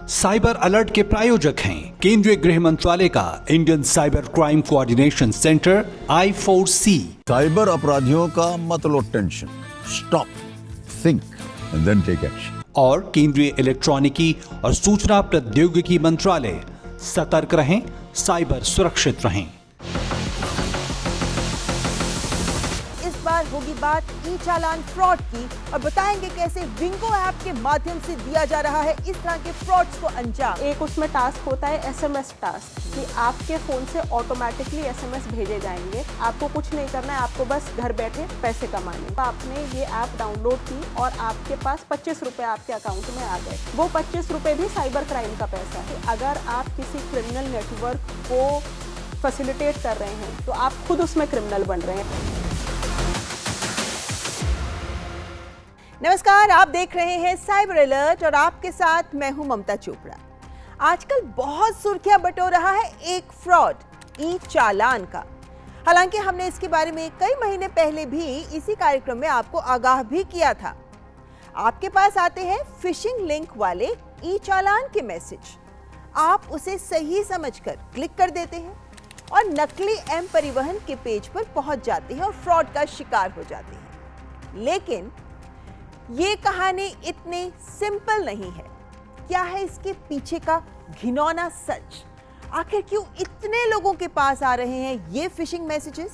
Cyber alert के प्रायोजक हैं केंद्रीय गृह मंत्रालय का Indian cyber crime coordination centre I4C। Cyber अपराधियों का मत लो tension, stop, think and then take action. और केंद्रीय इलेक्ट्रॉनिकी और सूचना प्रौद्योगिकी मंत्रालय, सतर्क रहें, साइबर सुरक्षित रहें। होगी बात ई चालान फ्रॉड की और बताएंगे कैसे विंगो ऐप के माध्यम से दिया जा रहा है इस तरह के फ्रॉड्स को अंजाम। एक उसमें टास्क होता है एसएमएस टास्क कि आपके फोन से ऑटोमेटिकली एसएमएस भेजे जाएंगे। आपको कुछ नहीं करना है, आपको बस घर बैठे पैसे कमाने। तो आपने ये ऐप डाउनलोड की और आपके पास 25 रुपए आपके अकाउंट में आ गए। वो 25 रुपए भी साइबर क्राइम का पैसा है। अगर आप किसी क्रिमिनल नेटवर्क को फैसिलिटेट कर रहे हैं तो आप खुद उसमें क्रिमिनल बन रहे हैं। नमस्कार, आप देख रहे हैं साइबर अलर्ट और आपके साथ मैं हूं ममता चोपड़ा। आजकल बहुत सुर्खियां बटोर रहा है एक फ्रॉड ई चालान का। हालांकि हमने इसके बारे में कई महीने पहले भी इसी कार्यक्रम में आपको आगाह भी किया था। आपके पास आते हैं फिशिंग लिंक वाले ई चालान के मैसेज। आप उसे सही समझकर क्लिक कर देते हैं और नकली एम परिवहन के पेज पर पहुंच जाते हैं और फ्रॉड का शिकार हो जाते हैं। लेकिन ये कहानी इतनी सिंपल नहीं है। क्या है इसके पीछे का घिनौना सच? आखिर क्यों इतने लोगों के पास आ रहे हैं ये फिशिंग मैसेजेस?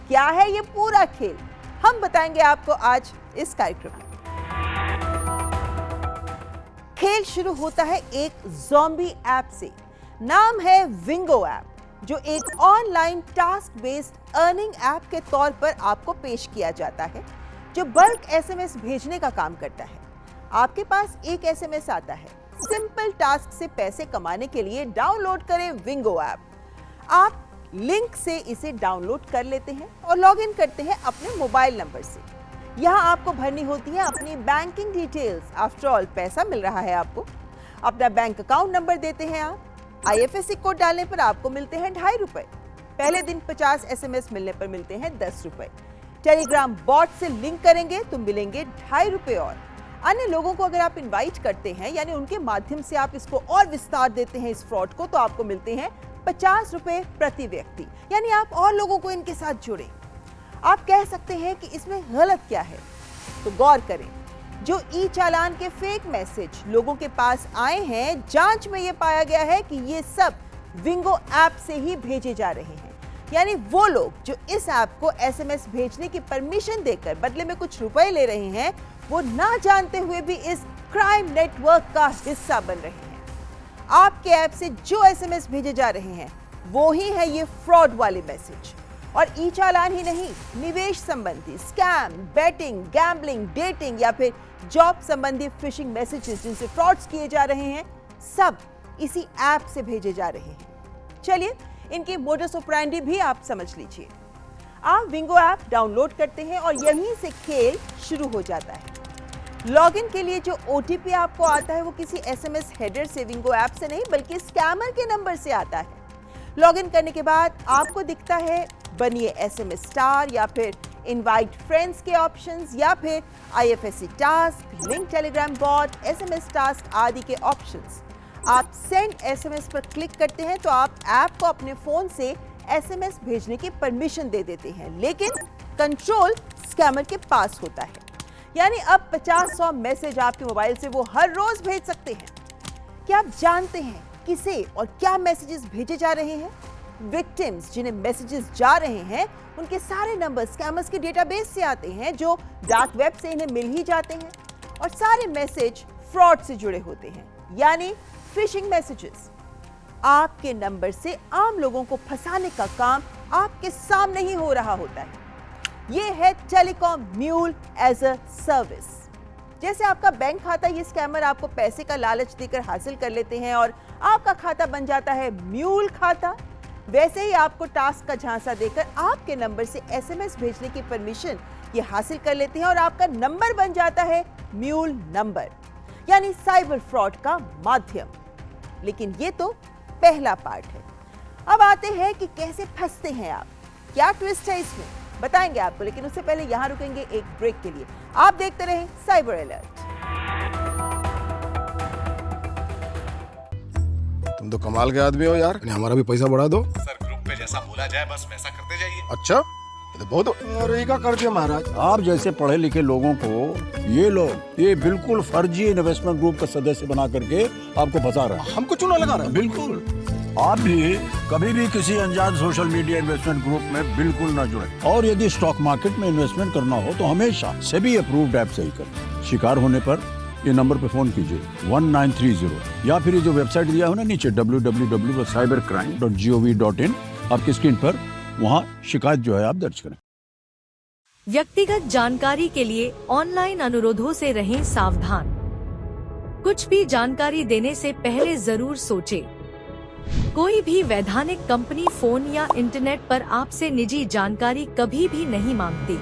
क्या है ये पूरा खेल? हम बताएंगे आपको आज इस कार्यक्रम में। खेल शुरू होता है एक ज़ॉम्बी ऐप से। नाम है विंगो ऐप, जो एक online task based earning app के तौर पर आपको पेश किया जाता है, जो बल्क एसएमएस भेजने का काम करता है। आपके पास एक एसएमएस आता है, सिंपल टास्क से पैसे कमाने के लिए डाउनलोड करें विंगो ऐप। आप लिंक से इसे डाउनलोड कर लेते हैं और लॉगिन करते हैं अपने मोबाइल नंबर से। यहां आपको भरनी होती है अपनी बैंकिंग डिटेल्स। आफ्टर ऑल पैसा मिल रहा है आपको। अपना बैंक अकाउंट नंबर देते हैं आप। आईएफएससी कोड डालने पर आपको मिलते हैं 2.5 रुपए। पहले दिन 50 एसएमएस मिलने पर मिलते हैं 10 रुपए। टेलीग्राम बॉट से लिंक करेंगे तो मिलेंगे 2.5 रुपए। और अन्य लोगों को अगर आप इनवाइट करते हैं, यानी उनके माध्यम से आप इसको और विस्तार देते हैं इस फ्रॉड को, तो आपको मिलते हैं 50 रुपए प्रति व्यक्ति। यानी आप और लोगों को इनके साथ जोड़ें। आप कह सकते हैं कि इसमें गलत क्या है, तो गौर करें। जो ई चालान के फेक मैसेज लोगों के पास आए हैं, जांच में यह पाया गया है कि ये सब विंगो ऐप से ही भेजे जा रहे हैं। यानी वो लोग जो इस ऐप को एसएमएस भेजने की परमिशन देकर बदले में कुछ रुपए ले रहे हैं, वो ना जानते हुए भी इस क्राइम नेटवर्क का हिस्सा बन रहे हैं। आपके ऐप से जो एसएमएस भेजे जा रहे हैं वो ही है ये फ्रॉड वाले मैसेज। और ई चालान ही नहीं, निवेश संबंधी स्कैम, बेटिंग, गैम्बलिंग, डेटिंग या फिर जॉब संबंधी फिशिंग मैसेजेस जिनसे फ्रॉड्स किए जा रहे हैं, सब इसी ऐप से भेजे जा रहे हैं। चलिए इनकी मोडस ऑपरेंडी भी आप समझ लीजिए। आप विंगो ऐप डाउनलोड करते हैं और यहीं से खेल शुरू हो जाता है। लॉगिन के लिए जो ओटीपी आपको आता है वो किसी एसएमएस हेडर से, विंगो ऐप से नहीं बल्कि स्कैमर के नंबर से आता है। लॉगिन करने के बाद आपको दिखता है बनिए एसएमएस स्टार या फिर इनवाइट फ्रेंड्स के ऑप्शंस या फिर IFSC task, link Telegram bot, SMS task आदि के ऑप्शंस। आप सेंड एसएमएस पर क्लिक करते हैं तो आप ऐप को अपने फोन से एसएमएस भेजने की परमिशन दे देते हैं, लेकिन कंट्रोल स्कैमर के पास होता है। यानी अब 50-100 मैसेज आपके मोबाइल से वो हर रोज भेज सकते हैं। क्या आप जानते हैं किसे और क्या मैसेजेस भेजे जा रहे हैं? विक्टिम्स जिन्हें मैसेजेस जा रहे हैं, उनके सारे नंबर स्कैमर्स के डेटाबेस से आते हैं, जो डार्क वेब से इन्हें मिल ही जाते हैं। और सारे मैसेज फ्रॉड से जुड़े होते हैं, यानी फिशिंग मैसेजेस। आपके नंबर से आम लोगों को फंसाने का काम आपके सामने ही हो रहा होता है। यह है telecom mule as a service. जैसे आपका बैंक खाता ये स्कैमर आपको पैसे का लालच देकर हासिल कर लेते हैं और आपका खाता बन जाता है म्यूल खाता, वैसे ही आपको टास्क का झांसा देकर आपके नंबर से एसएमएस भेजने की परमिशन ये हासिल कर लेते हैं और आपका नंबर बन जाता है म्यूल नंबर, यानी साइबर फ्रॉड का माध्यम। लेकिन ये तो पहला पार्ट है। अब आते हैं कि कैसे फंसते हैं आप, क्या ट्विस्ट है इसमें, बताएंगे आपको। लेकिन उससे पहले यहां रुकेंगे एक ब्रेक के लिए। आप देखते रहें साइबर अलर्ट। तुम तो कमाल के आदमी हो यार, हमारा भी पैसा बढ़ा दो। सर ग्रुप पे जैसा बोला जाए बस वैसा करते जाइए। अच्छा, ये तो बहुत अरे का कर दिया महाराज। आप जैसे पढ़े लिखे लोगों को ये लोग ये बिल्कुल फर्जी इन्वेस्टमेंट ग्रुप का सदस्य बना करके आपको फंसा रहे हैं। हमको चूना लगा रहा है। बिल्कुल, आप भी कभी भी किसी अनजान सोशल मीडिया इन्वेस्टमेंट ग्रुप में बिल्कुल न जुड़े। और यदि स्टॉक मार्केट में इन्वेस्टमेंट करना हो तो हमेशा सेबी अप्रूव्ड ऐप से ही करें। शिकार होने पर ये नंबर पे फोन कीजिए 1930 या फिर ये जो वेबसाइट दिया है ना नीचे www.cybercrime.gov.in आपकी स्क्रीन पर, वहाँ शिकायत जो है आप दर्ज करें। व्यक्तिगत जानकारी के लिए ऑनलाइन अनुरोधों से रहें सावधान। कुछ भी जानकारी देने से पहले जरूर सोचें। कोई भी वैधानिक कंपनी फोन या इंटरनेट पर आपसे निजी जानकारी कभी भी नहीं मांगती,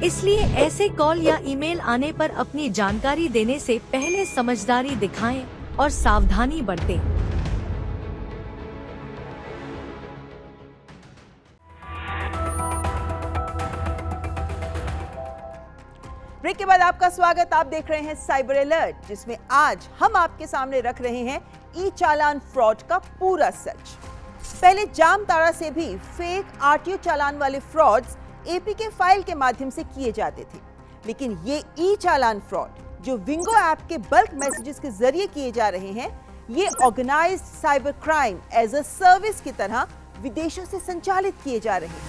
इसलिए ऐसे कॉल या ईमेल आने पर अपनी जानकारी देने से पहले समझदारी दिखाएं और सावधानी बरतें। ब्रेक के बाद आपका स्वागत। आप देख रहे हैं साइबर अलर्ट, जिसमें आज हम आपके सामने रख रहे हैं ई चालान फ्रॉड का पूरा सच। पहले जामताड़ा से भी फेक आरटीओ चालान वाले फ्रॉड्स एपीके फाइल के माध्यम से किए जाते थे, लेकिन ये ई चालान फ्रॉड जो विंगो ऐप के बल्क मैसेजेस के जरिए किए जा रहे हैं, ये organised cyber crime as a service की तरह विदेशों से संचालित किए जा रहे हैं।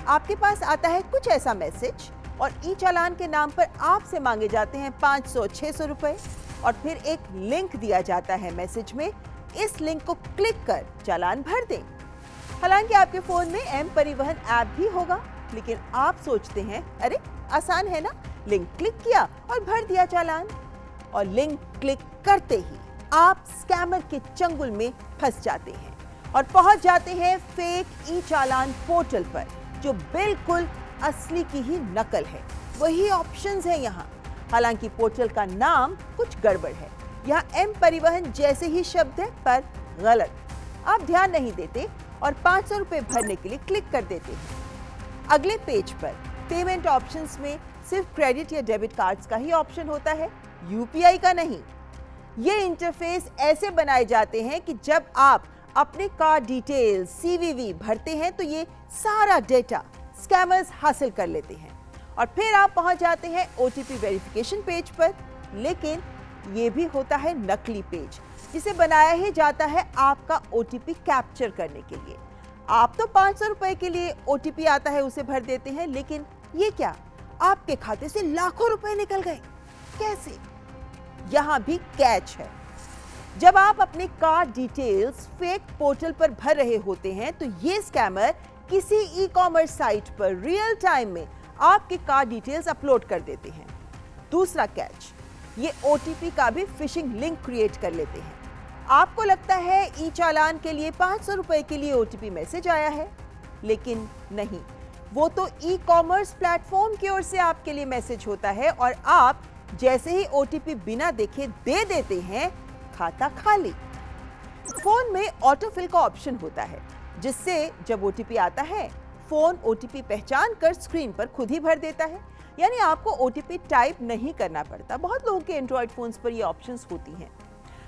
आपके पास आता है कुछ ऐसा मैसेज और ई चालान के नाम पर आपसे मांगे जाते हैं 500-600 रुपए, और फिर एक लिंक दिया जाता है मैसेज में, इस लिंक को क्लिक कर चालान भर दें। हालांकि आपके फोन में एम परिवहन ऐप भी होगा, लेकिन आप सोचते हैं अरे आसान है ना, लिंक क्लिक किया और भर दिया चालान। और लिंक क्लिक करते ही आप स्कैमर के चंगुल में फंस जाते हैं और पहुंच जाते हैं फेक ई चालान पोर्टल पर, जो बिल्कुल असली की ही नकल है। वही ऑप्शंस है यहाँ, हालांकि पोर्टल का नाम कुछ गड़बड़ है। यहाँ एम परिवहन जैसे ही शब्द है पर गलत। आप ध्यान नहीं देते और 500 रुपए भरने के लिए क्लिक कर देते हैं। अगले पेज पर पेमेंट ऑप्शंस में सिर्फ क्रेडिट या डेबिट कार्ड्स का ही ऑप्शन होता है, यूपीआई का नहीं। ये इंटरफेस ऐसे बनाए जाते हैं कि जब आप अपने कार्ड डिटेल्स, सीवीवी भरते हैं तो ये सारा डेटा स्कैमर्स हासिल कर लेते हैं और फिर आप पहुंच जाते हैं ओटीपी वेरिफिकेशन पेज पर। लेकिन ये भी होता है नकली पेज, जिसे बनाया ही जाता है आपका ओटीपी कैप्चर करने के लिए। आप तो 500 रुपए के लिए ओटीपी आता है उसे भर देते हैं, लेकिन ये क्या, आपके खाते से लाखों रुपए निकल गए, कैसे? यहां भी कैच है। जब आप अपने कार्ड डिटेल्स फेक पोर्टल पर भर रहे होते हैं तो ये स्कैमर किसी ई कॉमर्स साइट पर रियल टाइम में आपके कार्ड डिटेल्स अपलोड कर देते हैं। दूसरा कैच, ये ओटीपी का भी फिशिंग लिंक क्रिएट कर लेते हैं। आपको लगता है ई चालान के लिए 500 रुपए के लिए ओटीपी मैसेज आया है, लेकिन नहीं, वो तो ई कॉमर्स प्लेटफॉर्म की ओर से आपके लिए मैसेज होता है और आप जैसे ही ओटीपी बिना देखे दे देते हैं, खाता खाली। फोन में ऑटोफिल का ऑप्शन होता है, जिससे जब ओटीपी आता है फोन ओटीपी पहचान कर स्क्रीन पर खुद ही भर देता है, यानी आपको ओटीपी टाइप नहीं करना पड़ता। बहुत लोगों के एंड्रॉइड फोन्स पर ये ऑप्शंस होती हैं।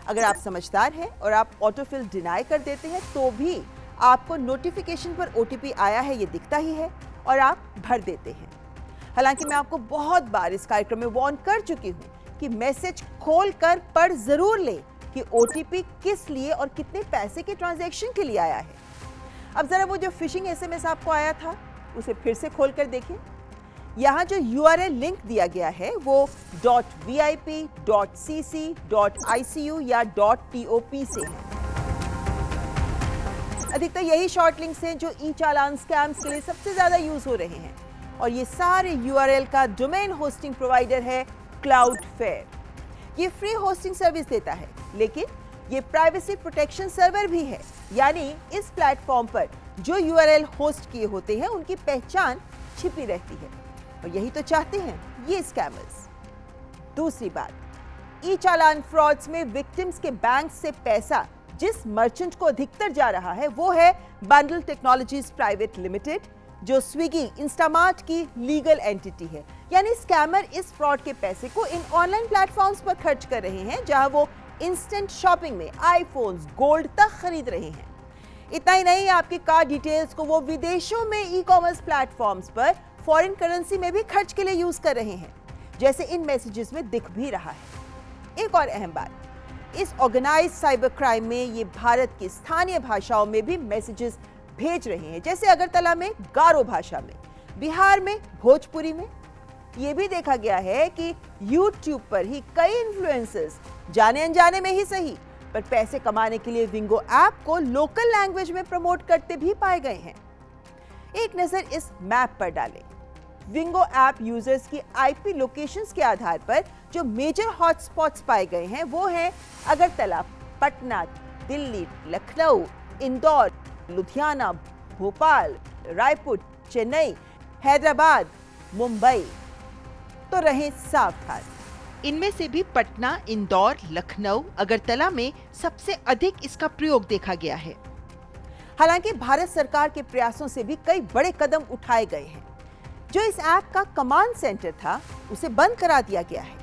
अगर आप समझदार हैं और आप ऑटोफिल डिनाई कर देते हैं तो भी आपको नोटिफिकेशन पर ओटीपी आया है ये दिखता ही है और आप भर देते हैं। हालांकि मैं आपको बहुत बार इस कार्यक्रम में वार्न कर चुकी हूं कि मैसेज खोल कर पढ़ जरूर ले कि ओटीपी किस लिए और कितने पैसे के ट्रांजैक्शन के लिए आया है। अब जरा वो जो फिशिंग एसएमएस आपको आया था उसे फिर से खोल कर देखें। यहाँ जो यूआरएल लिंक दिया गया है वो .vip, .cc, .icu या .top से है। अधिकतर यही शॉर्ट लिंक्स हैं जो ई चालान स्कैम्स के लिए सबसे ज्यादा यूज हो रहे हैं और ये सारे यूआरएल का डोमेन होस्टिंग प्रोवाइडर है क्लाउडफेयर। ये फ्री होस्टिंग सर्विस देता है, लेकिन ये प्राइवेसी प्रोटेक्शन सर्वर भी है, यानी इस प्लेटफॉर्म पर जो यूआरएल होस्ट किए होते हैं उनकी पहचान छिपी रहती है और यही तो चाहते हैं ये स्कैमर्स। दूसरी बात, ई चालान फ्रॉड्स में विक्टिम्स के बैंक से पैसा जिस मर्चेंट को अधिकतर जा रहा है वो है बंडल टेक्नोलॉजीज प्राइवेट लिमिटेड, जो स्विगी, इंस्टामार्ट की लीगल एंटिटी है। यानी स्कैमर इस फ्रॉड के पैसे को इन ऑनलाइन प्लेटफॉर्म्स पर खर्च कर रहे हैं जहां वो इंस्टेंट शॉपिंग में आईफोन्स, गोल्ड तक खरीद रहे हैं। इतना ही नहीं, आपकी कार्ड डिटेल्स को वो विदेशों में ई कॉमर्स प्लेटफॉर्म्स पर फॉरेन करेंसी में भी खर्च के लिए यूज कर रहे हैं, जैसे इन मैसेजेस में दिख भी रहा है। एक और अहम बात, इस ऑर्गेनाइज्ड साइबर क्राइम में ये भारत की स्थानीय भाषाओं में भी मैसेजेस भेज रहे हैं, जैसे अगरतला में गारो भाषा में, बिहार में भोजपुरी में। ये भी देखा गया है कि YouTube पर ही कई इन्फ्लुएंसर्स जाने अनजाने में ही सही पर पैसे कमाने के लिए विंगो ऐप को लोकल लैंग्वेज में प्रमोट करते भी पाए गए हैं। एक नजर इस मैप पर डालें। विंगो ऐप यूजर्स की आईपी लोकेशंस के आधार पर जो मेजर हॉटस्पॉट्स पाए गए हैं वो हैं अगरतला, पटना, दिल्ली, लखनऊ, इंदौर, लुधियाना, भोपाल, रायपुर, चेन्नई, हैदराबाद, मुंबई। तो रहें सावधान, इनमें से भी पटना, इंदौर, लखनऊ, अगरतला में सबसे अधिक इसका प्रयोग देखा गया है। हालांकि भारत सरकार के प्रयासों से भी कई बड़े कदम उठाए गए हैं। जो इस ऐप का कमांड सेंटर था उसे बंद करा दिया गया है।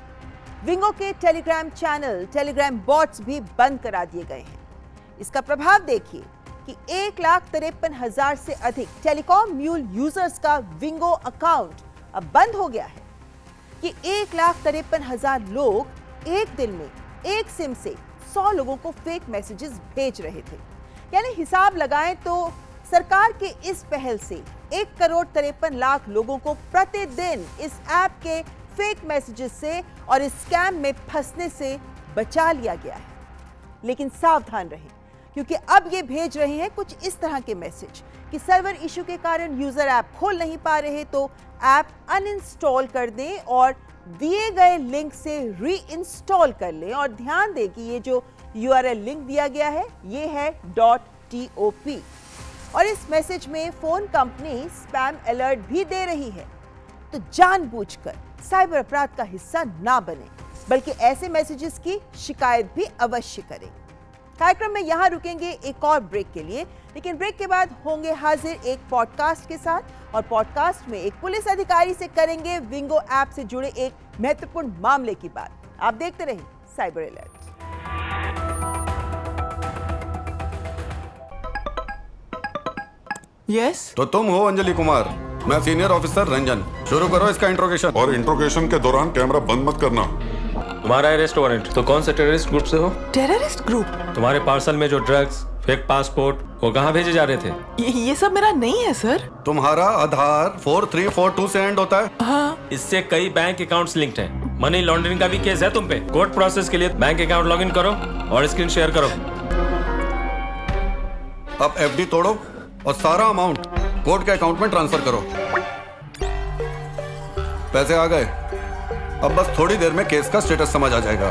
विंगो के टेलीग्राम चैनल, टेलीग्राम बॉट्स भी बंद करा दिए गए हैं। इसका प्रभाव देखिए कि 1,53,000 से अधिक टेलीकॉम म्यूल यूजर्स का विंगो अकाउंट अब बंद हो गया है। ये 1,53,000 लोग एक दिन में एक सिम से 100 लोगों को फेक मैसेजेस भेज रहे थे। यानी हिसाब लगाएं तो सरकार के इस पहल से 1,53,00,000 लोगों को प्रतिदिन इस ऐप के फेक मैसेजेस से और इस स्कैम में फंसने से बचा लिया गया है। लेकिन सावधान रहें, क्योंकि अब ये भेज रहे हैं कुछ इस तरह के मैसेज कि सर्वर इशू के कारण यूजर ऐप खोल नहीं पा रहे तो ऐप अनइंस्टॉल कर दें और दिए गए लिंक से री इंस्टॉल कर लें। और ध्यान दें कि ये जो URL लिंक दिया गया है ये है .top और इस मैसेज में फोन कंपनी स्पैम अलर्ट भी दे रही है। तो जानबूझकर साइबर अपराध का हिस्सा ना बने, बल्कि ऐसे मैसेजेस की शिकायत भी अवश्य करें। कार्यक्रम में यहां रुकेंगे एक और ब्रेक के लिए, लेकिन ब्रेक के बाद होंगे हाजिर एक पॉडकास्ट के साथ और पॉडकास्ट में एक पुलिस अधिकारी से करेंगे विंगो ऐप से जुड़े एक महत्वपूर्ण मामले की बात। आप देखते रहिए साइबर अलर्ट। यस तो तुम हो अंजलि कुमार, मैं सीनियर ऑफिसर रंजन। शुरू करो इसका इंट्रोगेशन। और इंट्रोगेशन के दौरान कैमरा बंद मत करना। तुम्हारा अरेस्ट वारंट। तो कौन से टेररिस्ट ग्रुप से हो? Terrorist group? तुम्हारे पार्सल में जो ड्रग्स, फेक पासपोर्ट, वो कहाँ भेजे जा रहे थे? ये सब मेरा नहीं है सर। तुम्हारा आधार 4342 से एंड होता है? हाँ। इससे कई बैंक अकाउंट्स लिंक्ड हैं। मनी लॉन्ड्रिंग का भी केस है तुम पे। कोर्ट प्रोसेस के लिए बैंक अकाउंट लॉगिन करो और स्क्रीन शेयर करो। अब FD तोड़ो और सारा अमाउंट कोर्ट के अकाउंट में ट्रांसफर करो। पैसे आ गए। अब बस थोड़ी देर में केस का स्टेटस समझ आ जाएगा।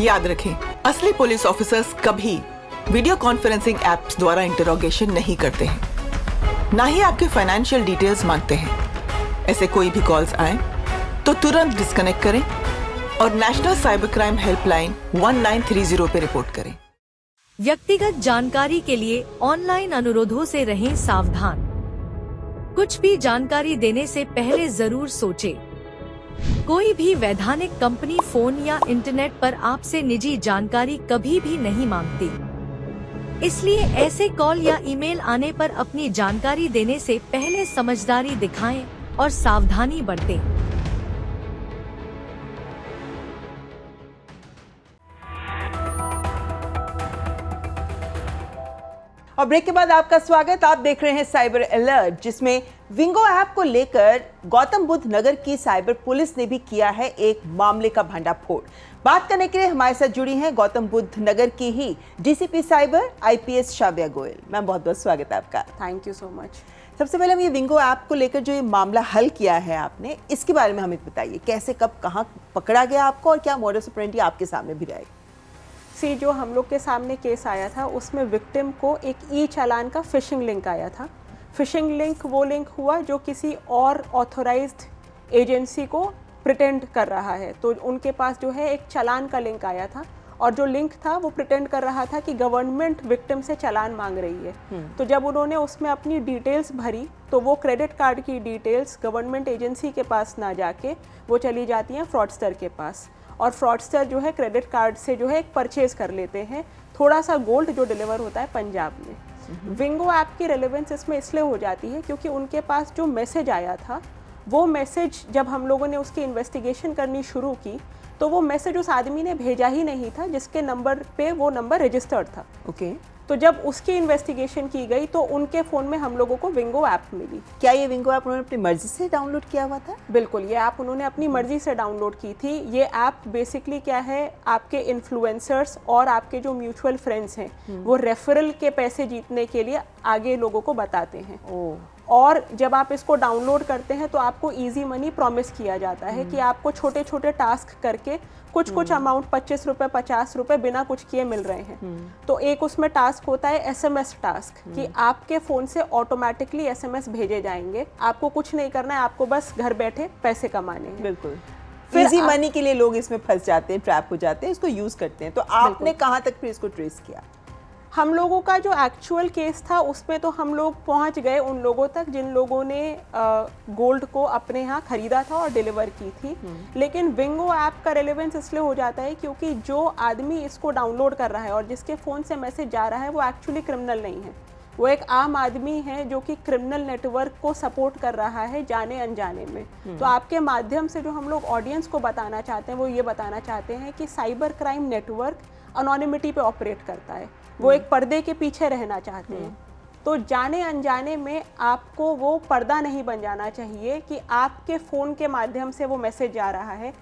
याद रखें, असली पुलिस ऑफिसर्स कभी वीडियो कॉन्फ्रेंसिंग एप्स द्वारा इंटरोगेशन नहीं करते हैं, ना ही आपके फाइनेंशियल डिटेल्स मांगते हैं। ऐसे कोई भी कॉल्स आए तो तुरंत डिस्कनेक्ट करें और नेशनल साइबर क्राइम हेल्पलाइन 1930 पे रिपोर्ट करें। व्यक्तिगत जानकारी के लिए ऑनलाइन अनुरोधों से रहें सावधान। कुछ भी जानकारी देने से पहले जरूर सोचें। कोई भी वैधानिक कंपनी फोन या इंटरनेट पर आपसे निजी जानकारी कभी भी नहीं मांगती। इसलिए ऐसे कॉल या ईमेल आने पर अपनी जानकारी देने से पहले समझदारी दिखाएं और सावधानी बरतें। और ब्रेक के बाद आपका स्वागत। आप देख रहे हैं साइबर अलर्ट, जिसमें विंगो ऐप को लेकर गौतम बुद्ध नगर की साइबर पुलिस ने भी किया है एक मामले का भंडाफोड़। बात करने के लिए हमारे साथ जुड़ी हैं गौतम बुद्ध नगर की ही DCP cyber IPS Shavya Goyal. Ma'am, बहुत बहुत स्वागत है आपका। Thank you so much. सबसे पहले हम ये विंगो ऐप को लेकर जो ये मामला हल किया है आपने, इसके बारे में हमें बताइए। कैसे, कब, कहाँ पकड़ा गया आपको और क्या मोडस ऑपरेंडी आपके सामने भी रहेगा? जो हम लोग के सामने केस आया था उसमें विक्टिम को एक चालान का फिशिंग लिंक आया था। फिशिंग लिंक वो लिंक हुआ जो किसी और ऑथोराइज्ड एजेंसी को प्रिटेंड कर रहा है। तो उनके पास जो है एक चालान का लिंक आया था और जो लिंक था वो प्रिटेंड कर रहा था कि गवर्नमेंट विक्टिम से चालान मांग रही है। तो जब उन्होंने उसमें अपनी डिटेल्स भरी तो वो क्रेडिट कार्ड की डिटेल्स गवर्नमेंट एजेंसी के पास ना जाके वो चली जाती हैं फ्रॉडस्टर के पास, और फ्रॉडस्टर जो है क्रेडिट कार्ड से जो है एक परचेज कर लेते हैं थोड़ा सा गोल्ड जो डिलीवर होता है पंजाब में। विंगो ऐप की रेलेवेंस इसमें इसलिए हो जाती है क्योंकि उनके पास जो मैसेज आया था वो मैसेज जब हम लोगों ने उसकी इन्वेस्टिगेशन करनी शुरू की तो वो मैसेज उस आदमी ने भेजा ही नहीं था जिसके नंबर पे वो नंबर रजिस्टर्ड था। ओके। तो जब उसकी इन्वेस्टिगेशन की गई तो उनके फ़ोन में हम लोगों को विंगो ऐप मिली। क्या ये विंगो ऐप उन्होंने अपनी मर्जी से डाउनलोड किया हुआ था? बिल्कुल, ये ऐप उन्होंने अपनी मर्जी से डाउनलोड की थी। ये ऐप बेसिकली क्या है, आपके इन्फ्लुएंसर्स और आपके जो म्यूचुअल फ्रेंड्स हैं वो रेफरल के पैसे जीतने के लिए आगे लोगों को बताते हैं। और जब आप इसको डाउनलोड करते हैं तो आपको इजी मनी प्रॉमिस किया जाता है कि आपको छोटे छोटे टास्क करके कुछ अमाउंट 25 रुपये 50 रुपये बिना कुछ किए मिल रहे हैं। तो एक उसमें टास्क होता है SMS टास्क कि आपके फ़ोन से ऑटोमेटिकली SMS भेजे जाएंगे, आपको कुछ नहीं करना है, आपको बस घर बैठे पैसे कमाने हैं। बिल्कुल। इजी मनी के लिए लोग इसमें फंस जाते हैं, ट्रैप हो जाते हैं, इसको यूज़ करते हैं। तो आपने कहाँ तक फिर इसको ट्रेस किया? हम लोगों का जो एक्चुअल केस था उसमें तो हम लोग पहुंच गए उन लोगों तक जिन लोगों ने गोल्ड को अपने यहाँ खरीदा था और डिलीवर की थी। लेकिन विंगो ऐप का रेलेवेंस इसलिए हो जाता है क्योंकि जो आदमी इसको डाउनलोड कर रहा है और जिसके फ़ोन से मैसेज जा रहा है वो एक्चुअली क्रिमिनल नहीं है, वो एक आम आदमी है जो कि क्रिमिनल नेटवर्क को सपोर्ट कर रहा है जाने अनजाने में। तो आपके माध्यम से जो हम लोग ऑडियंस को बताना चाहते हैं वो ये बताना चाहते हैं कि साइबर क्राइम नेटवर्क अनोनिमिटी पे ऑपरेट करता है, वो एक पर्दे के पीछे रहना चाहते हैं। तो जाने अनजाने में आपको वो पर्दा नहीं बन जाना चाहिए कि आपके फ़ोन के माध्यम से वो मैसेज जा रहा है।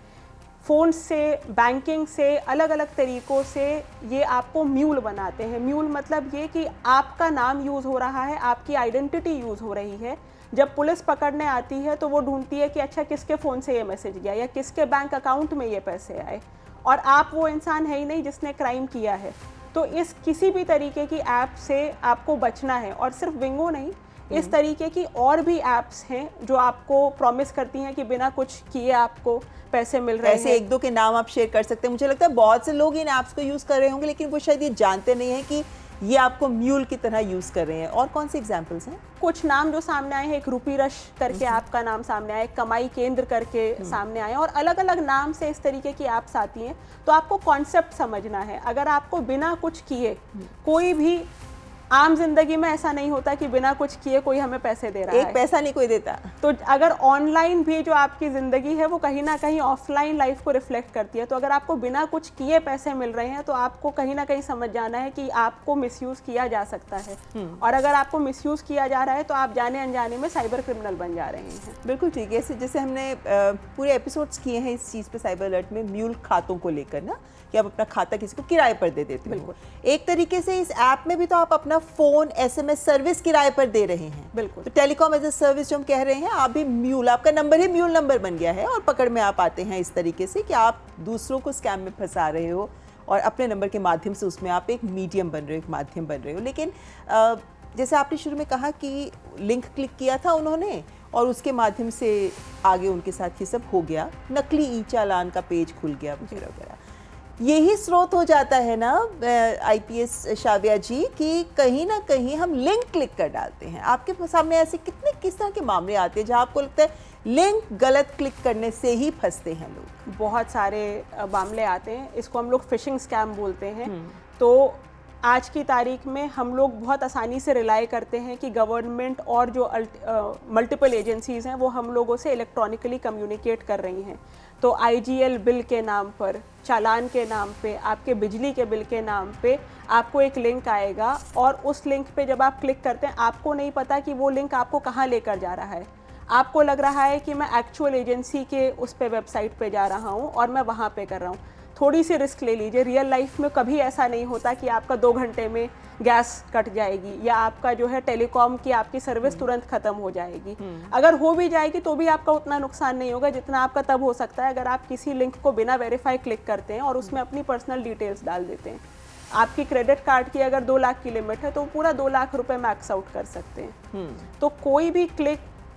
फ़ोन से, बैंकिंग से, अलग अलग तरीक़ों से ये आपको म्यूल बनाते हैं। म्यूल मतलब ये कि आपका नाम यूज़ हो रहा है, आपकी आइडेंटिटी यूज़ हो रही है। जब पुलिस पकड़ने आती है तो वो ढूंढती है कि अच्छा किसके फ़ोन से ये मैसेज गया या किसके बैंक अकाउंट में ये पैसे आए, और आप वो इंसान है ही नहीं जिसने क्राइम किया है। तो इस किसी भी तरीके की ऐप से आपको बचना है। और सिर्फ विंगो नहीं, इस तरीके की और भी ऐप्स हैं जो आपको प्रॉमिस करती हैं कि बिना कुछ किए आपको पैसे मिल रहे हैं। ऐसे एक दो के नाम आप शेयर कर सकते हैं? मुझे लगता है बहुत से लोग इन ऐप्स को यूज़ कर रहे होंगे लेकिन वो शायद ये जानते नहीं हैं कि ये आपको म्यूल की तरह यूज़ कर रहे हैं। और कौन से एग्जाम्पल्स हैं? कुछ नाम जो सामने आए हैं, एक रुपी रश करके ऐप का नाम सामने आया, कमाई केंद्र करके सामने आए, और अलग अलग नाम से इस तरीके की ऐप्स आती हैं। तो आपको कॉन्सेप्ट समझना है। अगर आपको बिना कुछ किए, कोई भी आम जिंदगी में ऐसा नहीं होता कि बिना कुछ किए कोई हमें पैसे दे रहा है, एक पैसा नहीं कोई देता। तो अगर ऑनलाइन भी जो आपकी ज़िंदगी है वो कहीं ना कहीं ऑफलाइन लाइफ को रिफ्लेक्ट करती है। तो अगर आपको बिना कुछ किए पैसे मिल रहे हैं तो आपको कहीं ना कहीं समझ जाना है कि आपको मिसयूज़ किया जा सकता है। और अगर आपको मिसयूज़ किया जा रहा है तो आप जाने अनजाने में साइबर क्रिमिनल बन जा रहे हैं। बिल्कुल ठीक है। जैसे हमने पूरे एपिसोड्स किए हैं इस चीज़ पे, साइबर अलर्ट में, म्यूल खातों को लेकर ना, कि आप अपना खाता किसी को किराए पर दे देते हो। एक तरीके से इस ऐप में भी तो आप अपना फ़ोन SMS सर्विस किराए पर दे रहे हैं। बिल्कुल। तो टेलीकॉम एज ए सर्विस जो हम कह रहे हैं, आप भी म्यूल, आपका नंबर ही म्यूल नंबर बन गया है और पकड़ में आप आते हैं इस तरीके से कि आप दूसरों को स्कैम में फंसा रहे हो और अपने नंबर के माध्यम से उसमें आप एक मीडियम बन रहे हो, एक माध्यम बन रहे हो। लेकिन जैसे आपने शुरू में कहा कि लिंक क्लिक किया था उन्होंने और उसके माध्यम से आगे उनके साथ ये सब हो गया, नकली ई-चालान का पेज खुल गया वगैरह वगैरह। यही स्रोत हो जाता है ना IPS शाव्या जी कि कहीं ना कहीं हम लिंक क्लिक कर डालते हैं। आपके सामने ऐसे किस तरह के मामले आते हैं जहां आपको लगता है लिंक गलत क्लिक करने से ही फंसते हैं लोग? बहुत सारे मामले आते हैं, इसको हम लोग फिशिंग स्कैम बोलते हैं। तो आज की तारीख में हम लोग बहुत आसानी से रिलाई करते हैं कि गवर्नमेंट और जो मल्टीपल एजेंसीज़ हैं वो हम लोगों से इलेक्ट्रॉनिकली कम्युनिकेट कर रही हैं। तो IGL बिल के नाम पर, चालान के नाम पे, आपके बिजली के बिल के नाम पे आपको एक लिंक आएगा और उस लिंक पे जब आप क्लिक करते हैं आपको नहीं पता कि वो लिंक आपको कहाँ लेकर जा रहा है। आपको लग रहा है कि मैं एक्चुअल एजेंसी के उस पे वेबसाइट पे जा रहा हूँ और मैं वहाँ पे कर रहा हूँ। थोड़ी सी रिस्क ले लीजिए। रियल लाइफ में कभी ऐसा नहीं होता कि आपका 2 घंटे में गैस कट जाएगी या आपका जो है टेलीकॉम की आपकी सर्विस तुरंत खत्म हो जाएगी। अगर हो भी जाएगी तो भी आपका उतना नुकसान नहीं होगा जितना आपका तब हो सकता है अगर आप किसी लिंक को बिना वेरीफाई क्लिक करते हैं और उसमें अपनी पर्सनल डिटेल्स डाल देते हैं। आपकी क्रेडिट कार्ड की अगर 2 लाख की लिमिट है तो पूरा 2 लाख रुपए मैक्स आउट कर सकते हैं। तो कोई भी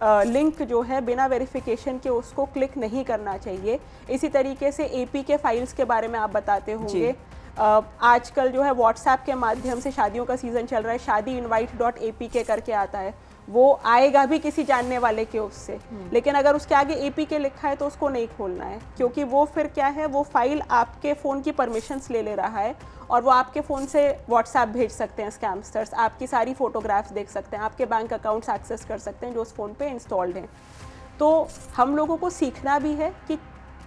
लिंक जो है बिना वेरिफिकेशन के उसको क्लिक नहीं करना चाहिए। इसी तरीके से AP के फाइल्स के बारे में आप बताते होंगे। आजकल जो है व्हाट्सएप के माध्यम से शादियों का सीज़न चल रहा है, शादी invite.apk करके आता है, वो आएगा भी किसी जानने वाले के उससे, लेकिन अगर उसके आगे APK लिखा है तो उसको नहीं खोलना है, क्योंकि वो फिर क्या है, वो फाइल आपके फ़ोन की परमिशंस ले रहा है और वो आपके फ़ोन से व्हाट्सएप भेज सकते हैं स्कैमस्टर्स, आपकी सारी फ़ोटोग्राफ्स देख सकते हैं, आपके बैंक अकाउंट्स एक्सेस कर सकते हैं जो उस फ़ोन पे इंस्टॉल्ड हैं। तो हम लोगों को सीखना भी है कि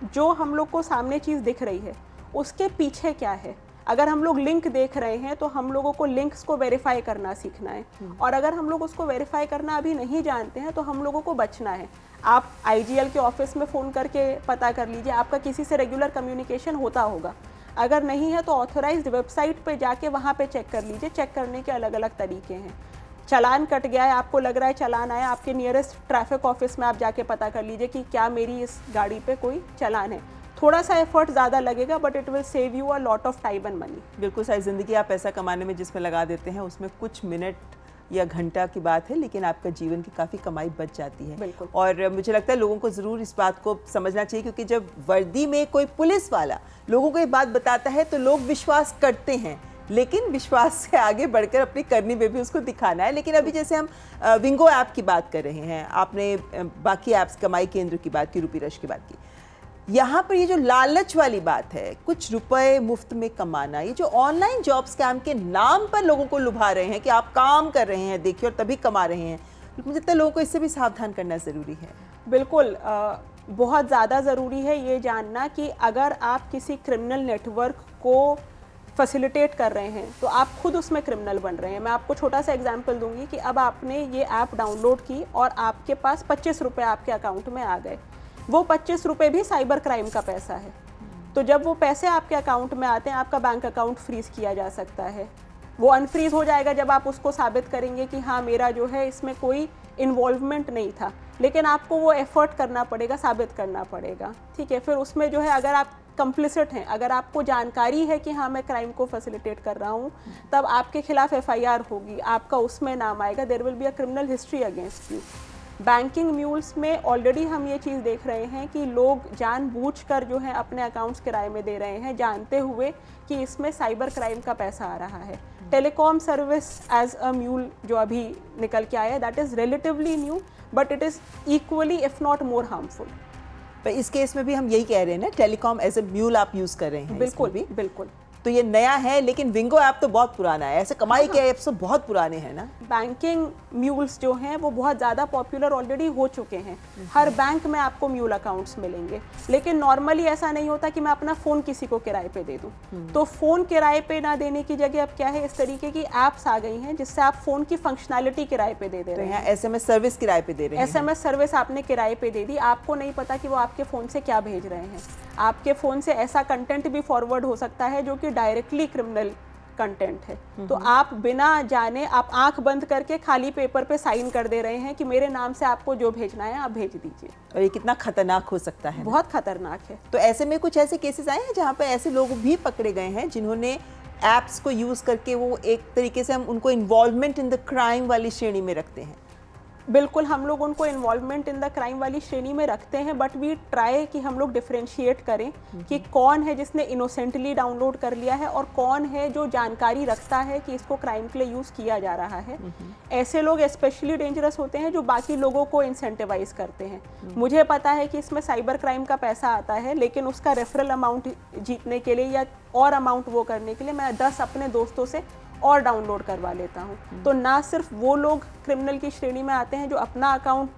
जो हम लोग को सामने चीज़ दिख रही है उसके पीछे क्या है। अगर हम लोग लिंक देख रहे हैं तो हम लोगों को लिंक्स को वेरीफाई करना सीखना है, और अगर हम लोग उसको वेरीफाई करना अभी नहीं जानते हैं तो हम लोगों को बचना है। आप IGL के ऑफिस में फ़ोन करके पता कर लीजिए, आपका किसी से रेगुलर कम्युनिकेशन होता होगा, अगर नहीं है तो ऑथोराइज्ड वेबसाइट पे जाके वहाँ पे चेक कर लीजिए। चेक करने के अलग अलग तरीके हैं। चालान कट गया है, आपको लग रहा है चालान आया, आपके नियरेस्ट ट्रैफिक ऑफिस में आप जाके पता कर लीजिए कि क्या मेरी इस गाड़ी पे कोई चालान है। थोड़ा सा एफर्ट ज़्यादा लगेगा but it will save you a lot of time and money. बिल्कुल, सारी ज़िंदगी आप पैसा कमाने में जिसमें लगा देते हैं उसमें कुछ मिनट या घंटा की बात है, लेकिन आपका जीवन की काफ़ी कमाई बच जाती है। बिल्कुल। और मुझे लगता है लोगों को ज़रूर इस बात को समझना चाहिए, क्योंकि जब वर्दी में कोई पुलिस वाला लोगों को ये बात बताता है तो लोग विश्वास करते हैं, लेकिन विश्वास से आगे बढ़कर अपनी करनी में भी उसको दिखाना है। लेकिन अभी जैसे हम विंगो ऐप की बात कर रहे हैं, आपने बाकी ऐप्स कमाई केंद्र की बात की, रूपी रश की बात की, यहाँ पर ये जो लालच वाली बात है, कुछ रुपए मुफ्त में कमाना, ये जो ऑनलाइन जॉब स्कैम के नाम पर लोगों को लुभा रहे हैं कि आप काम कर रहे हैं देखिए और तभी कमा रहे हैं, मुझे लगता है लोगों को इससे भी सावधान करना ज़रूरी है। बिल्कुल, बहुत ज़्यादा ज़रूरी है ये जानना कि अगर आप किसी क्रिमिनल नेटवर्क को फैसिलिटेट कर रहे हैं तो आप खुद उसमें क्रिमिनल बन रहे हैं। मैं आपको छोटा सा एग्जांपल दूंगी कि अब आपने ये ऐप डाउनलोड की और आपके पास 25 रुपये आपके अकाउंट में आ गए, वो 25 रुपये भी साइबर क्राइम का पैसा है। तो जब वो पैसे आपके अकाउंट में आते हैं, आपका बैंक अकाउंट फ्रीज़ किया जा सकता है। वो अनफ्रीज़ हो जाएगा जब आप उसको साबित करेंगे कि हाँ मेरा जो है इसमें कोई इन्वॉल्वमेंट नहीं था, लेकिन आपको वो एफर्ट करना पड़ेगा, साबित करना पड़ेगा। ठीक है, फिर उसमें जो है अगर आप कंप्लिसिट हैं, अगर आपको जानकारी है कि हाँ मैं क्राइम को फैसिलिटेट कर रहा हूँ, तब आपके खिलाफ FIR होगी, आपका उसमें नाम आएगा, there will be a criminal history against you. Banking mules में ऑलरेडी हम ये चीज़ देख रहे हैं कि लोग जानबूझकर जो है अपने अकाउंट्स किराए में दे रहे हैं, जानते हुए कि इसमें साइबर क्राइम का पैसा आ रहा है। Telecom service as a mule जो अभी निकल के आया है, that is relatively new but it is equally if not more harmful. पर इस केस में भी हम यही कह रहे हैं ना, टेलीकॉम एज ए म्यूल आप यूज़ कर रहे हैं। बिल्कुल भी, बिल्कुल। तो ये नया है, लेकिन विंगो ऐप तो बहुत पुराना है, ऐसे कमाई के ऐप्स तो बहुत पुराने हैं ना। बैंकिंग म्यूल्स जो हैं वो बहुत ज़्यादा पॉपुलर ऑलरेडी हो चुके हैं। हर बैंक में आपको म्यूल अकाउंट्स मिलेंगे, लेकिन नॉर्मली ऐसा नहीं होता कि मैं अपना फ़ोन किसी को किराए पे दे दूं। तो फ़ोन किराए पे ना देने की जगह अब क्या है, इस तरीके की ऐप्स आ गई हैं जिससे आप फ़ोन की फंक्शनैलिटी किराए पे दे रहे हैं। SMS सर्विस किराए पे दे रहे हैं। SMS सर्विस आपने किराए पे दे दी, आपको नहीं पता कि वो आपके फ़ोन से क्या भेज रहे हैं। आपके फ़ोन से ऐसा कंटेंट भी फॉरवर्ड हो सकता है जो कि डायरेक्टली क्रिमिनल कंटेंट है। तो आप बिना जाने, आप आंख बंद करके खाली पेपर पे साइन कर दे रहे हैं कि मेरे नाम से आपको जो भेजना है आप भेज दीजिए। और ये कितना खतरनाक हो सकता है, बहुत खतरनाक है। तो ऐसे में कुछ ऐसे केसेस आए हैं जहाँ पे ऐसे लोग भी पकड़े गए हैं जिन्होंने ऐप्स को यूज़ करके, वो एक तरीके से हम उनको इन्वॉल्वमेंट इन द क्राइम वाली श्रेणी में रखते हैं। बिल्कुल, हम लोग उनको इन्वॉल्वमेंट इन द क्राइम वाली श्रेणी में रखते हैं, बट वी ट्राई कि हम लोग डिफरेंशिएट करें कि कौन है जिसने इनोसेंटली डाउनलोड कर लिया है और कौन है जो जानकारी रखता है कि इसको क्राइम के लिए यूज़ किया जा रहा है। ऐसे लोग स्पेशली डेंजरस होते हैं जो बाकी लोगों को इंसेंटिवाइज करते हैं। मुझे पता है कि इसमें साइबर क्राइम का पैसा आता है, लेकिन उसका रेफरल अमाउंट जीतने के लिए या और अमाउंट वो करने के लिए मैं 10 अपने दोस्तों से और डाउनलोड करवा लेता हूँ। तो ना सिर्फ वो लोग क्रिमिनल की श्रेणी में आते हैं जो अपना अकाउंट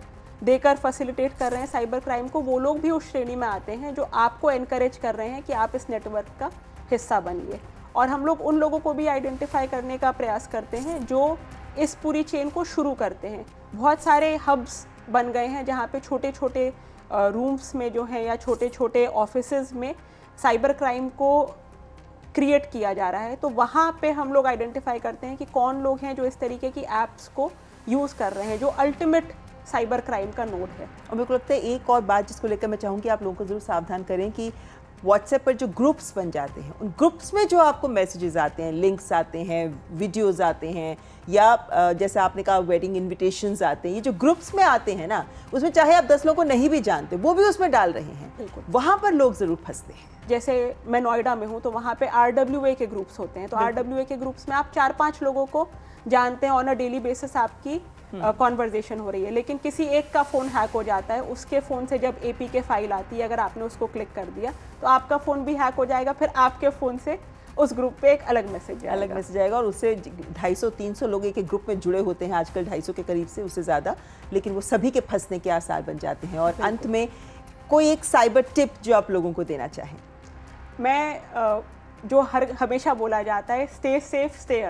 देकर फैसिलिटेट कर रहे हैं साइबर क्राइम को, वो लोग भी उस श्रेणी में आते हैं जो आपको एनकरेज कर रहे हैं कि आप इस नेटवर्क का हिस्सा बनिए। और हम लोग उन लोगों को भी आइडेंटिफाई करने का प्रयास करते हैं जो इस पूरी चेन को शुरू करते हैं। बहुत सारे हब्स बन गए हैं जहाँ पे छोटे छोटे रूम्स में जो हैं या छोटे छोटे ऑफिसेज में साइबर क्राइम को क्रिएट किया जा रहा है। तो वहाँ पे हम लोग आइडेंटिफाई करते हैं कि कौन लोग हैं जो इस तरीके की ऐप्स को यूज़ कर रहे हैं, जो अल्टीमेट साइबर क्राइम का नोड है। और मेरे को लगता है एक और बात जिसको लेकर मैं चाहूँगी आप लोगों को ज़रूर सावधान करें कि व्हाट्सएप पर जो ग्रुप्स बन जाते हैं, उन ग्रुप्स में जो आपको मैसेजेस आते हैं, लिंक्स आते हैं, वीडियोस आते हैं, या जैसे आपने कहा वेडिंग इनविटेशंस आते हैं, ये जो ग्रुप्स में आते हैं ना, उसमें चाहे आप 10 लोगों को नहीं भी जानते, वो भी उसमें डाल रहे हैं, वहाँ पर लोग ज़रूर फंसते हैं। जैसे मैं नोएडा में हूँ तो वहाँ पे RWA के ग्रुप्स होते हैं, तो RWA के ग्रुप्स में आप 4-5 लोगों को जानते हैं, ऑन अ डेली बेसिस आपकी कॉन्वर्जेशन हो रही है, लेकिन किसी एक का फ़ोन हैक हो जाता है, उसके फ़ोन से जब APK फाइल आती है, अगर आपने उसको क्लिक कर दिया तो आपका फ़ोन भी हैक हो जाएगा, फिर आपके फ़ोन से उस ग्रुप पे एक अलग मैसेज आएगा और उससे 250-300 लोग एक ग्रुप में जुड़े होते हैं, आजकल 250 के करीब से उससे ज़्यादा, लेकिन वो सभी के फंसने के आसार बन जाते हैं। और अंत में कोई एक साइबर टिप जो आप लोगों को देना चाहें? मैं जो हमेशा बोला जाता है, स्टे सेफ स्टे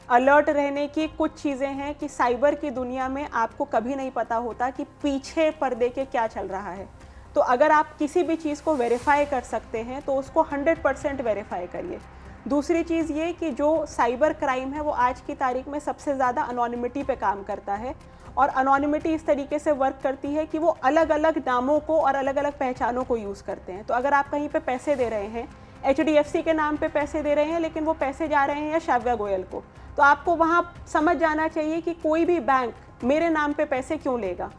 अलर्ट रहने की कुछ चीज़ें हैं कि साइबर की दुनिया में आपको कभी नहीं पता होता कि पीछे पर्दे के क्या चल रहा है। तो अगर आप किसी भी चीज़ को वेरीफाई कर सकते हैं तो उसको 100% वेरीफाई करिए। दूसरी चीज़ ये कि जो साइबर क्राइम है वो आज की तारीख में सबसे ज़्यादा अनोनिमिटी पे काम करता है, और अनोनिमिटी इस तरीके से वर्क करती है कि वो अलग अलग नामों को और अलग अलग पहचानों को यूज़ करते हैं। तो अगर आप कहीं पे पैसे दे रहे हैं, HDFC के नाम पे पैसे दे रहे हैं, लेकिन वो पैसे जा रहे हैं शाव्या गोयल को, तो आपको वहाँ समझ जाना चाहिए कि कोई भी बैंक मेरे नाम पे पैसे क्यों लेगा।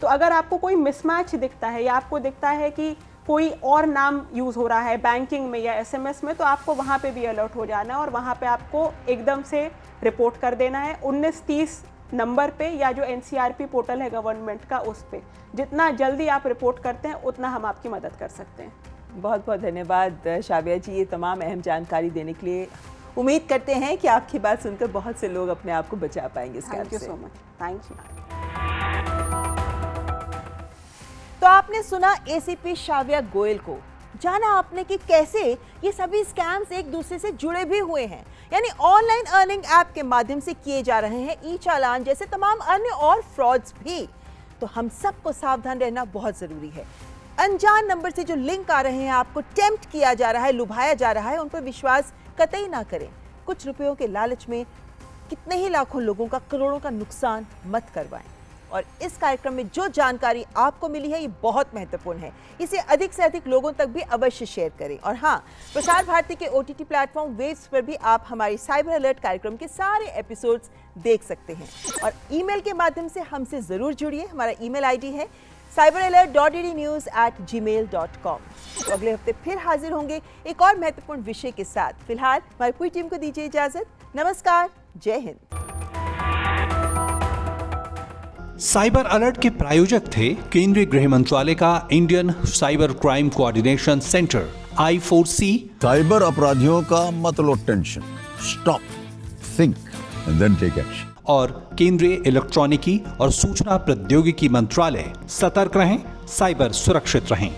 तो अगर आपको कोई मिसमैच दिखता है या आपको दिखता है कि कोई और नाम यूज़ हो रहा है बैंकिंग में या SMS में, तो आपको वहाँ पे भी अलर्ट हो जाना है और वहाँ पे आपको एकदम से रिपोर्ट कर देना है 1930 नंबर पे, या जो NCRP पोर्टल है गवर्नमेंट का, उस पे जितना जल्दी आप रिपोर्ट करते हैं उतना हम आपकी मदद कर सकते हैं। बहुत बहुत धन्यवाद शाव्या जी, ये तमाम अहम जानकारी देने के लिए। उम्मीद करते हैं कि आपकी बात सुनकर बहुत से लोग अपने आप को बचा पाएंगे इस thank you so much. Thank you. तो आपने सुना ACP शाव्या गोयल को, जाना आपने कि कैसे ये सभी स्कैम्स एक दूसरे से जुड़े भी हुए हैं, यानी ऑनलाइन अर्निंग ऐप के माध्यम से किए जा रहे हैं ई-चालान जैसे तमाम अन्य और फ्रॉड्स भी। तो हम सबको सावधान रहना बहुत जरूरी है। अनजान नंबर से जो लिंक आ रहे हैं, आपको टेम्प्ट किया जा रहा है, लुभाया जा रहा है, उन पर विश्वास कतई ना करें। कुछ रुपयों के लालच में कितने ही लाखों लोगों का, करोड़ों का नुकसान मत करवाएं। और इस कार्यक्रम में जो जानकारी आपको मिली है ये बहुत महत्वपूर्ण है, इसे अधिक से अधिक लोगों तक भी अवश्य शेयर करें। और हाँ, प्रसार भारती के OTT प्लेटफॉर्म वेव्स पर भी आप हमारी साइबर अलर्ट कार्यक्रम के सारे एपिसोड्स देख सकते हैं। और ईमेल के माध्यम से हमसे जरूर जुड़िए। हमारा ईमेल ID है cyberalert.ednews@gmail.com। तो अगले हफ्ते फिर हाजिर होंगे एक और महत्वपूर्ण विषय के साथ। फिलहाल हमारी पूरी टीम को दीजिए इजाजत। नमस्कार, जय हिंद। साइबर अलर्ट के प्रायोजक थे केंद्रीय गृह मंत्रालय का Indian cyber crime coordination centre I4C। Cyber अपराधियों का मत लो tension, stop, think and then take action. और केंद्रीय इलेक्ट्रॉनिकी और सूचना प्रौद्योगिकी मंत्रालय। सतर्क रहें, साइबर सुरक्षित रहें।